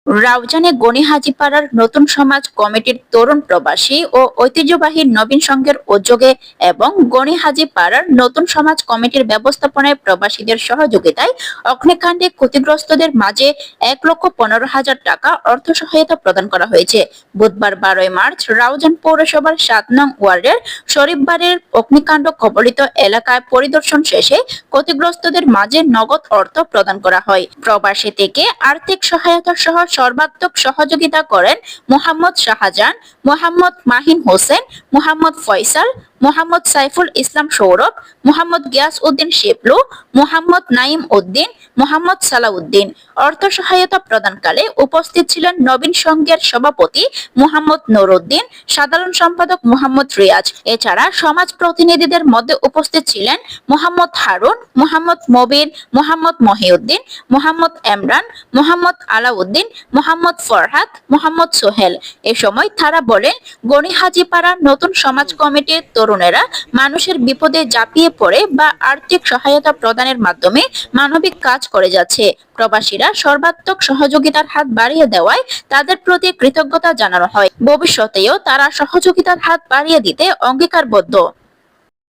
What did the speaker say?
রাউজানে গনি হাজীপাড়ার নতুন সমাজ কমিটির তরুণ প্রবাসী ও ঐতিহ্যবাহী নবীন সংঘের উদ্যোগে এবং গনি হাজীপাড়ার নতুন সমাজ কমিটির ব্যবস্থাপনায় প্রবাসীদের সহযোগিতায় অগ্নিকাণ্ডে ক্ষতিগ্রস্তদের মাঝে 1,15,000 টাকা অর্থ সহায়তা প্রদান করা হয়েছে। বুধবার 12 মার্চ রাউজান পৌরসভার 7 নং ওয়ার্ডের শরীফবাড়ির অগ্নিকাণ্ড কবলিত এলাকায় পরিদর্শন শেষে ক্ষতিগ্রস্তদের মাঝে নগদ অর্থ প্রদান করা হয়। প্রবাসী থেকে আর্থিক সহায়তা সহ সর্বাত্মক সহযোগিতা করেন মোহাম্মদ শাহজাহান, মোহাম্মদ মাহিন হোসেন, মোহাম্মদ ফয়সাল, মোহাম্মদ সাইফুল ইসলাম সৌরভ, মোহাম্মদ গিয়াস উদ্দিন শিবলু, মোহাম্মদ নাইম উদ্দিন, মোহাম্মদ সালাউদ্দিন। অর্থ সহায়তা প্রদানকালে উপস্থিত ছিলেন নবীন সংঘের সভাপতি মোহাম্মদ নুরউদ্দিন, সাধারণ সম্পাদক মোহাম্মদ রিয়াজ। এছাড়া সমাজ প্রতিনিধিদের মধ্যে উপস্থিত ছিলেন মোহাম্মদ হারুন, মোহাম্মদ মবিন, মোহাম্মদ মহিউদ্দিন, মোহাম্মদ এমরান, মোহাম্মদ আলাউদ্দিন, মোহাম্মদ ফরহাদ, মোহাম্মদ সোহেল। এ সময় তারা বলেন, গনি হাজীপাড়া নতুন সমাজ কমিটির তরুণেরা মানুষের বিপদে ঝাঁপিয়ে পড়ে বা আর্থিক সহায়তা প্রদানের মাধ্যমে মানবিক কাজ করে যাচ্ছে। প্রবাসীরা সর্বাত্মক সহযোগিতার হাত বাড়িয়ে দেওয়ায় তাদের প্রতি কৃতজ্ঞতা জানানো হয়। ভবিষ্যতেও তারা সহযোগিতার হাত বাড়িয়ে দিতে অঙ্গীকারবদ্ধ।